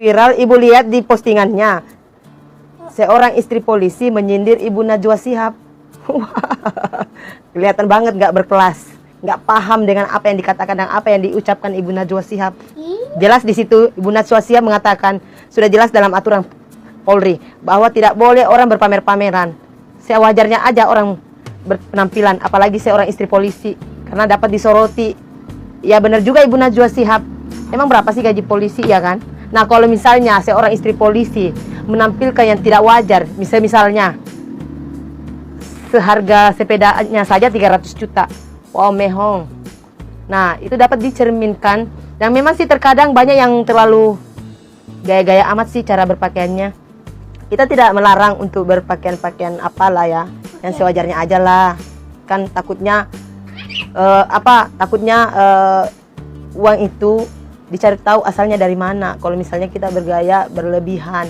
Viral, ibu lihat di postingannya. Seorang istri polisi menyindir ibu Najwa Shihab. Kelihatan banget nggak berkelas, nggak paham dengan apa yang dikatakan dan apa yang diucapkan ibu Najwa Shihab. Jelas di situ ibu Najwa Shihab mengatakan, sudah jelas dalam aturan Polri bahwa tidak boleh orang berpamer-pameran. Sewajarnya aja orang berpenampilan, apalagi seorang istri polisi, karena dapat disoroti. Ya benar juga ibu Najwa Shihab. Emang berapa sih gaji polisi, ya kan? Nah, kalau misalnya seorang istri polisi menampilkan yang tidak wajar, misalnya seharga sepedanya saja 300 juta. Wow, mehong. Nah, itu dapat dicerminkan. Dan memang sih terkadang banyak yang terlalu gaya-gaya amat sih cara berpakaiannya. Kita tidak melarang untuk berpakaian-pakaian apalah ya, yang sewajarnya aja lah. Kan takutnya uang itu dicari tahu asalnya dari mana. Kalau misalnya kita bergaya berlebihan,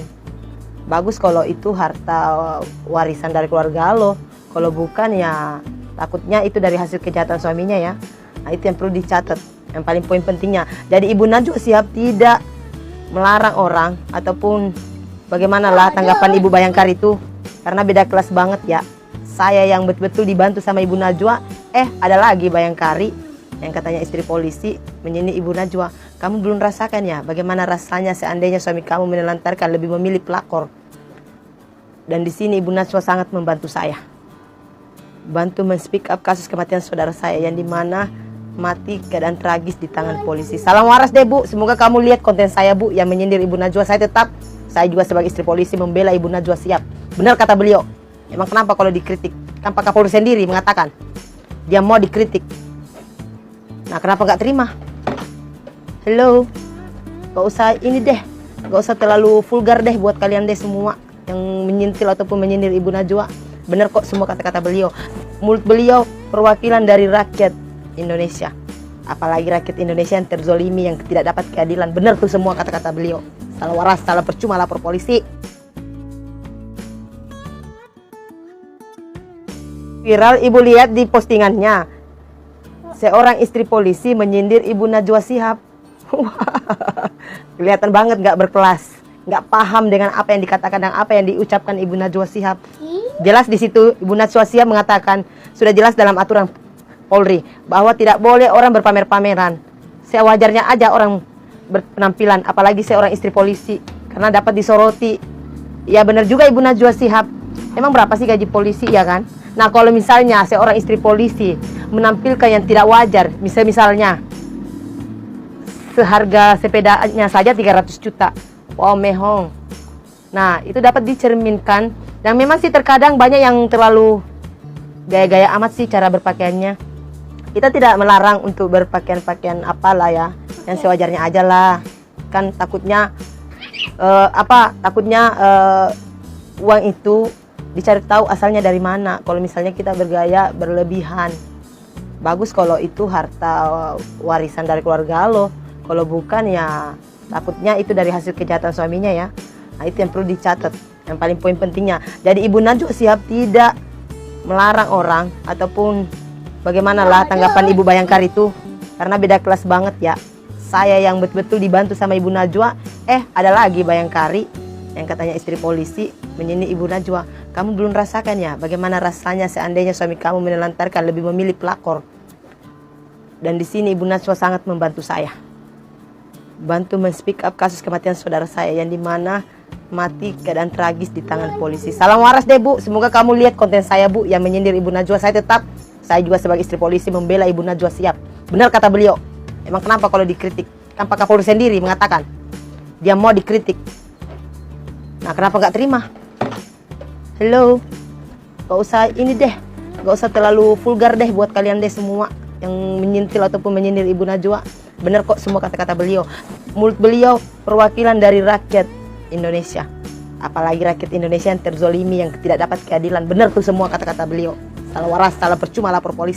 bagus kalau itu harta warisan dari keluarga lo. Kalau bukan ya takutnya itu dari hasil kejahatan suaminya ya. Nah, itu yang perlu dicatat, yang paling poin pentingnya. Jadi ibu Najwa Shihab tidak melarang orang ataupun bagaimanalah tanggapan ibu Bayangkari itu, karena beda kelas banget ya. Saya yang betul-betul dibantu sama ibu Najwa, ada lagi Bayangkari yang katanya istri polisi menyindir ibu Najwa. Kamu belum rasakan ya bagaimana rasanya seandainya suami kamu menelantarkan, lebih memilih pelakor. Dan di sini ibu Najwa sangat membantu saya, bantu men-speak up kasus kematian saudara saya yang dimana mati keadaan tragis di tangan polisi. Salam waras deh bu, semoga kamu lihat konten saya bu yang menyindir ibu Najwa. Saya juga sebagai istri polisi membela ibu Najwa Shihab. Benar kata beliau. Emang kenapa kalau dikritik? Kan Pak Kapolri sendiri mengatakan dia mau dikritik. Nah, kenapa nggak terima? Hello, gak usah ini deh, gak usah terlalu vulgar deh buat kalian deh semua yang menyentil ataupun menyindir ibu Najwa. Bener kok semua kata-kata beliau. Mulut beliau perwakilan dari rakyat Indonesia, apalagi rakyat Indonesia yang terzolimi, yang tidak dapat keadilan. Bener tuh semua kata-kata beliau. Salah waras, salah percuma lapor polisi. Viral, ibu lihat di postingannya. Seorang istri polisi menyindir ibu Najwa Shihab. Kelihatan banget nggak berkelas, nggak paham dengan apa yang dikatakan dan apa yang diucapkan ibu Najwa Shihab. Jelas di situ ibu Najwa Shihab mengatakan, sudah jelas dalam aturan Polri bahwa tidak boleh orang berpamer-pameran. Sewajarnya aja orang berpenampilan, apalagi seorang istri polisi, karena dapat disoroti. Ya benar juga ibu Najwa Shihab. Emang berapa sih gaji polisi, ya kan? Nah, kalau misalnya seorang istri polisi menampilkan yang tidak wajar, misalnya seharga sepedanya saja 300 juta. Wow, mehong. Nah, itu dapat dicerminkan. Dan memang sih terkadang banyak yang terlalu gaya-gaya amat sih cara berpakaiannya. Kita tidak melarang untuk berpakaian-pakaian apalah ya, yang sewajarnya aja lah. Kan takutnya uang itu dicari tahu asalnya dari mana. Kalau misalnya kita bergaya berlebihan, bagus kalau itu harta warisan dari keluarga lo. Kalau bukan ya takutnya itu dari hasil kejahatan suaminya ya. Nah, itu yang perlu dicatat, yang paling poin pentingnya. Jadi ibu Najwa Shihab tidak melarang orang ataupun bagaimanalah tanggapan ibu Bayangkari itu, karena beda kelas banget ya. Saya yang betul-betul dibantu sama ibu Najwa, ada lagi Bayangkari yang katanya istri polisi menyindir ibu Najwa. Kamu belum rasakan ya bagaimana rasanya seandainya suami kamu menelantarkan, lebih memilih pelakor. Dan di sini ibu Najwa sangat membantu saya, bantu men-speak up kasus kematian saudara saya yang dimana mati keadaan tragis di tangan polisi. Salam waras deh bu, semoga kamu lihat konten saya bu yang menyindir ibu Najwa. Saya juga sebagai istri polisi membela ibu Najwa Shihab. Benar kata beliau. Emang kenapa kalau dikritik? Kan Pak Kapolri sendiri mengatakan dia mau dikritik. Nah, kenapa nggak terima? Hello, gak usah ini deh, gak usah terlalu vulgar deh buat kalian deh semua yang menyentil ataupun menyindir ibu Najwa. Bener kok semua kata-kata beliau. Mulut beliau perwakilan dari rakyat Indonesia, apalagi rakyat Indonesia yang terzolimi, yang tidak dapat keadilan. Bener tuh semua kata-kata beliau. Salah waras, salah percuma lapor polisi.